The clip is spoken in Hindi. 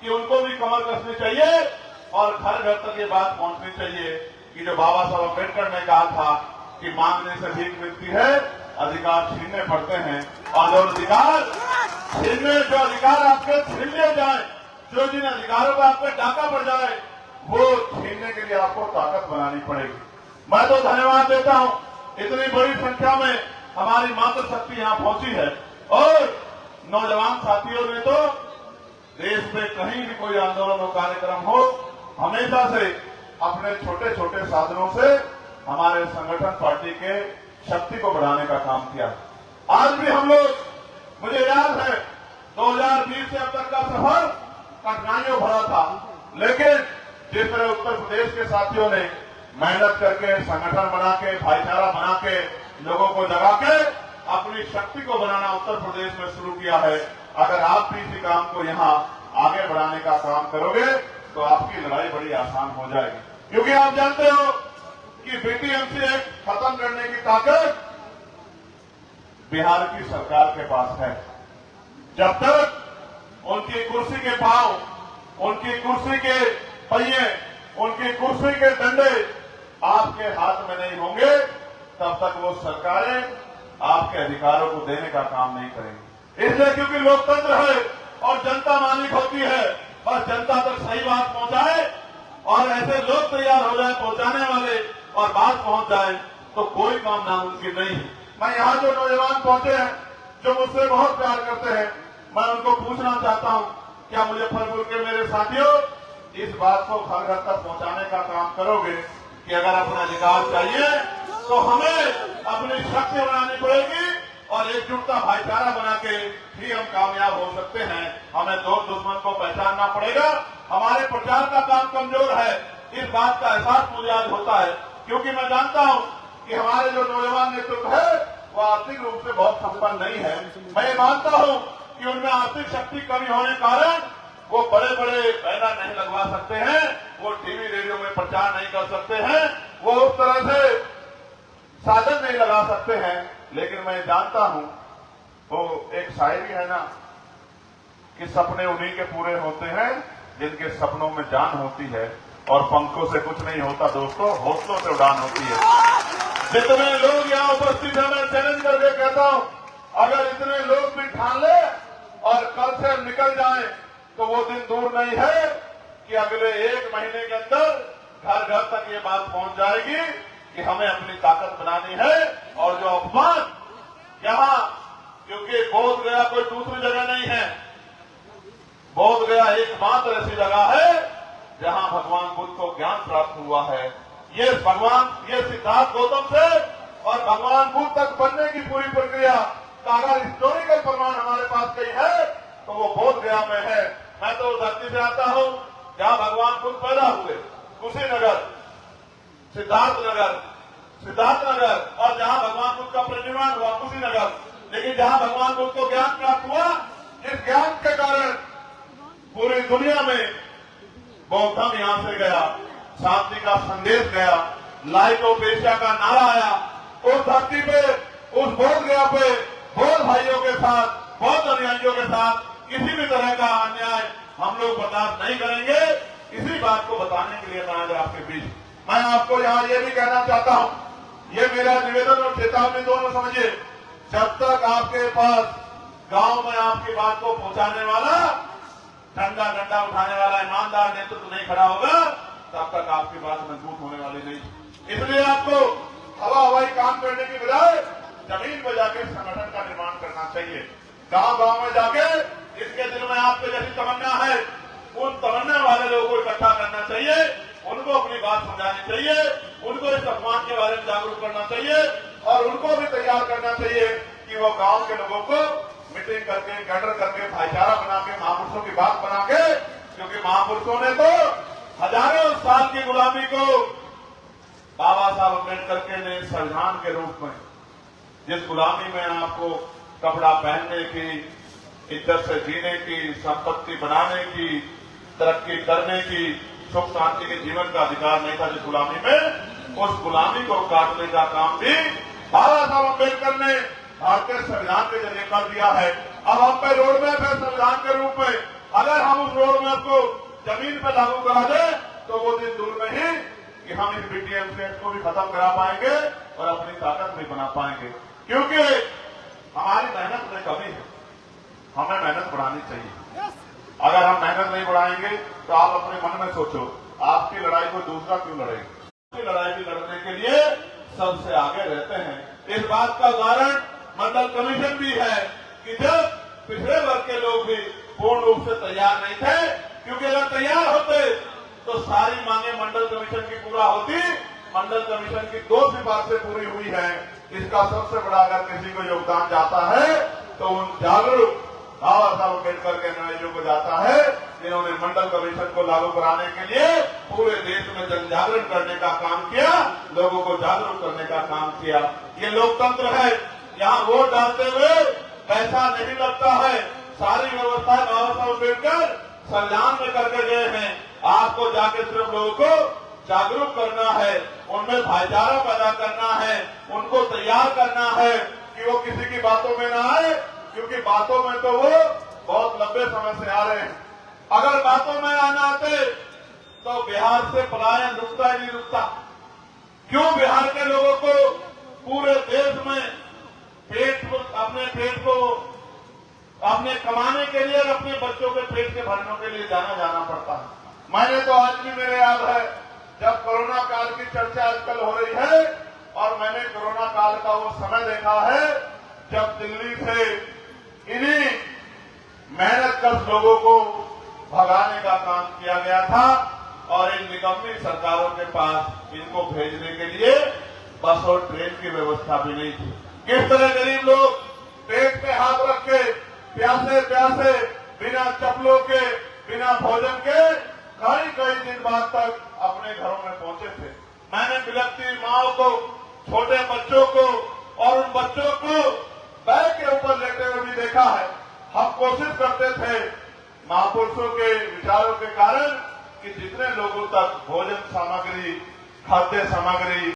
कि उनको भी कमर कसनी चाहिए और घर घर तक ये बात पहुंचनी चाहिए कि जो बाबा साहब अम्बेडकर ने कहा था कि मांगने से भीख मिलती है, अधिकार छीनने पड़ते हैं। और जो अधिकार आपके छीन लिए जाए, जो जिन अधिकारों पर आप पे डाका पड़ जाए, वो छीनने के लिए आपको ताकत बनानी पड़ेगी। मैं तो धन्यवाद देता हूं, इतनी बड़ी संख्या में हमारी मातृशक्ति यहां पहुंची है और नौजवान साथियों ने तो देश में कहीं भी कोई आंदोलन और कार्यक्रम हो, हमेशा से अपने छोटे छोटे साधनों से हमारे संगठन पार्टी के शक्ति को बढ़ाने का काम किया। आज भी हम लोग, मुझे याद है 2020 से अब तक का सफर कठिनाइयों भरा था, लेकिन जिस तरह उत्तर प्रदेश के साथियों ने मेहनत करके, संगठन बना के, भाईचारा बना के, लोगों को जगा के अपनी शक्ति को बनाना उत्तर प्रदेश में शुरू किया है, अगर आप भी इसी काम को यहाँ आगे बढ़ाने का काम करोगे तो आपकी लड़ाई बड़ी आसान हो जाएगी। क्योंकि आप जानते हो कि बीटीएमसी एक्ट खत्म करने की ताकत बिहार की सरकार के पास है। जब तक उनकी कुर्सी के पांव, उनकी कुर्सी के पहिए, उनकी कुर्सी के डंडे आपके हाथ में नहीं होंगे, तब तक वो सरकारें आपके अधिकारों को देने का काम नहीं करेंगी। इसलिए क्योंकि लोकतंत्र है और जनता मालिक होती है, और जनता तक सही बात पहुंचाए और ऐसे लोग तैयार हो जाए पहुंचाने वाले और बात पहुंच जाए तो कोई काम नामुमकिन नहीं है। मैं यहाँ जो नौजवान पहुंचे हैं, जो मुझसे बहुत प्यार करते हैं, मैं उनको पूछना चाहता हूँ, क्या मुजफ्फरपुर के मेरे साथियों इस बात को घर घर तक पहुंचाने का काम करोगे कि अगर अपना अधिकार चाहिए तो हमें अपनी शक्ति बनानी पड़ेगी और एकजुटता, भाईचारा बना के ही हम कामयाब हो सकते हैं। हमें दोस्त दुश्मन को पहचानना पड़ेगा। हमारे प्रचार का काम कमजोर है, इस बात का एहसास मुझे आज होता है, क्योंकि मैं जानता हूं कि हमारे जो नौजवान नेतृत्व है वो आर्थिक रूप से बहुत संपन्न नहीं है। मैं ये मानता हूं कि उनमें आर्थिक शक्ति कमी होने के कारण वो बड़े बड़े बैनर नहीं लगवा सकते हैं, वो टीवी रेडियो में प्रचार नहीं कर सकते हैं, वो उस तरह से साधन नहीं लगा सकते हैं। लेकिन मैं जानता हूं, वो एक शायरी है ना कि सपने उन्हीं के पूरे होते हैं जिनके सपनों में जान होती है, और पंखों से कुछ नहीं होता दोस्तों, हौसलों से उड़ान होती है। जितने लोग यहाँ उपस्थित हैं, मैं चैलेंज करके कहता हूं, अगर इतने लोग भी ठान ले और कल से निकल जाए तो वो दिन दूर नहीं है कि अगले 1 महीने के अंदर घर घर तक ये बात पहुंच जाएगी कि हमें अपनी ताकत बनानी है। और जो अपमान यहाँ, क्योंकि बोध गया कोई दूसरी जगह नहीं है, बोध गया एकमात्र ऐसी जगह है जहाँ भगवान बुद्ध को ज्ञान प्राप्त हुआ है। ये सिद्धार्थ गौतम से और भगवान बुद्ध तक बनने की पूरी प्रक्रिया का अगर हिस्टोरिकल प्रमाण हमारे पास कहीं है तो वो बोध गया में है। मैं तो धरती से आता हूँ जहाँ भगवान बुद्ध पैदा हुए, कुशीनगर, सिद्धार्थनगर, और जहाँ भगवान बुद्ध का परिनिर्वाण हुआ कुशीनगर। लेकिन जहाँ भगवान बुद्ध को ज्ञान प्राप्त हुआ, इस ज्ञान के कारण पूरी दुनिया में बौद्धम यहाँ से गया, शांति का संदेश गया, लाइट ऑफ एशिया का नारा आया। उस धरती पे, उस बोध गया पे बौद्ध भाइयों के साथ, बौद्ध अनुयायियों के साथ किसी भी तरह का अन्याय हम लोग बर्दाश्त नहीं करेंगे। इसी बात को बताने के लिए मैं आज आपके बीच, मैं आपको यहाँ ये भी कहना चाहता हूँ, ये मेरा निवेदन और चेतावनी दोनों समझिए, जब तक आपके पास गांव में आपकी बात को पहुंचाने वाला, डंडा उठाने वाला ईमानदार नेतृत्व नहीं खड़ा होगा, तब तक आपकी बात मजबूत होने वाली नहीं। इसलिए आपको हवाई काम करने की बजाय जमीन पर जाके संगठन का निर्माण करना चाहिए। गांव गांव में जाके इसके दिल में आपके जैसी तमन्ना है, उन तमन्ना वाले लोगों को इकट्ठा करना चाहिए, उनको अपनी बात समझानी चाहिए, उनको इस अपमान के बारे में जागरूक करना चाहिए और उनको भी तैयार करना चाहिए कि वो गांव के लोगों को मीटिंग करके, गैदर करके, भाईचारा बना के, महापुरुषों की बात बना के, क्योंकि महापुरुषों ने तो हजारों साल की गुलामी को बाबा साहब अम्बेडकर के ने संविधान के रूप में, जिस गुलामी में आपको कपड़ा पहनने की, इज्जत से जीने की, संपत्ति बनाने की, तरक्की करने की, सुख शांति के जीवन का अधिकार नहीं था, जिस गुलामी में, उस गुलामी को काटने का काम भी बाबा साहब अम्बेडकर ने भारतीय संविधान के जरिए कर दिया है। अब हम पे रोड मैप है संविधान के रूप में, अगर हम उस रोड मैप को जमीन पर लागू करा दें तो वो दिन दूर नहीं कि हम इस बीटीएम को भी खत्म करा पाएंगे और अपनी ताकत भी बना पाएंगे, क्योंकि हमारी मेहनत में कमी है। हमें मेहनत बढ़ानी चाहिए। अगर हम मेहनत नहीं बढ़ाएंगे तो आप अपने मन में सोचो, आपकी लड़ाई को दूसरा क्यों लड़ेगा? लड़ाई भी लड़ने के लिए सबसे आगे रहते हैं। इस बात का उदाहरण मंडल कमीशन भी है कि जब पिछड़े वर्ग के लोग भी पूर्ण रूप से तैयार नहीं थे, क्योंकि अगर तैयार होते तो सारी मांगे मंडल कमीशन की पूरा होती। मंडल कमीशन की 2 सिफारिशें पूरी हुई है। इसका सबसे बड़ा अगर किसी को योगदान जाता है तो उन जागरूक बाबा साहब अम्बेडकर के अनुयायियों को जाता है, जिन्होंने मंडल कमीशन को लागू कराने के लिए पूरे देश में जन जागरण करने का काम किया, लोगों को जागरूक करने का काम किया। ये लोकतंत्र है। यहाँ वोट डालते हुए पैसा नहीं लगता है। सारी व्यवस्था बाबा साहब अम्बेडकर संविधान में करके गए हैं। आपको जाके सिर्फ लोगों को जागरूक करना है, उनमें भाईचारा पैदा करना है, उनको तैयार करना है कि वो किसी की बातों में ना आए, क्योंकि बातों में तो वो बहुत लंबे समय से आ रहे हैं। अगर बातों में आना आते तो बिहार से पलायन रुकता ही नहीं रुकता। क्यों बिहार के लोगों को पूरे देश में अपने पेट को अपने कमाने के लिए और अपने बच्चों के पेट के भरने के लिए जाना पड़ता है। मैंने तो आज भी मेरे याद है जब कोरोना काल की चर्चा आजकल हो रही है, और मैंने कोरोना काल का वो समय देखा है जब दिल्ली से इन्हीं मेहनतकश लोगों को भगाने का काम किया गया था, और इन निकम्मी सरकारों के पास इनको भेजने के लिए बस और ट्रेन की व्यवस्था भी नहीं थी। किस तरह गरीब लोग पेट पे हाथ रख के प्यासे प्यासे बिना चप्पलों के बिना भोजन के कई दिन बाद तक अपने घरों में पहुंचे थे। मैंने बिलखती माओ को, छोटे बच्चों को और उन बच्चों को बैग के ऊपर लेटे हुए भी देखा है। हम कोशिश करते थे महापुरुषों के विचारों के कारण कि जितने लोगों तक भोजन सामग्री, खाद्य सामग्री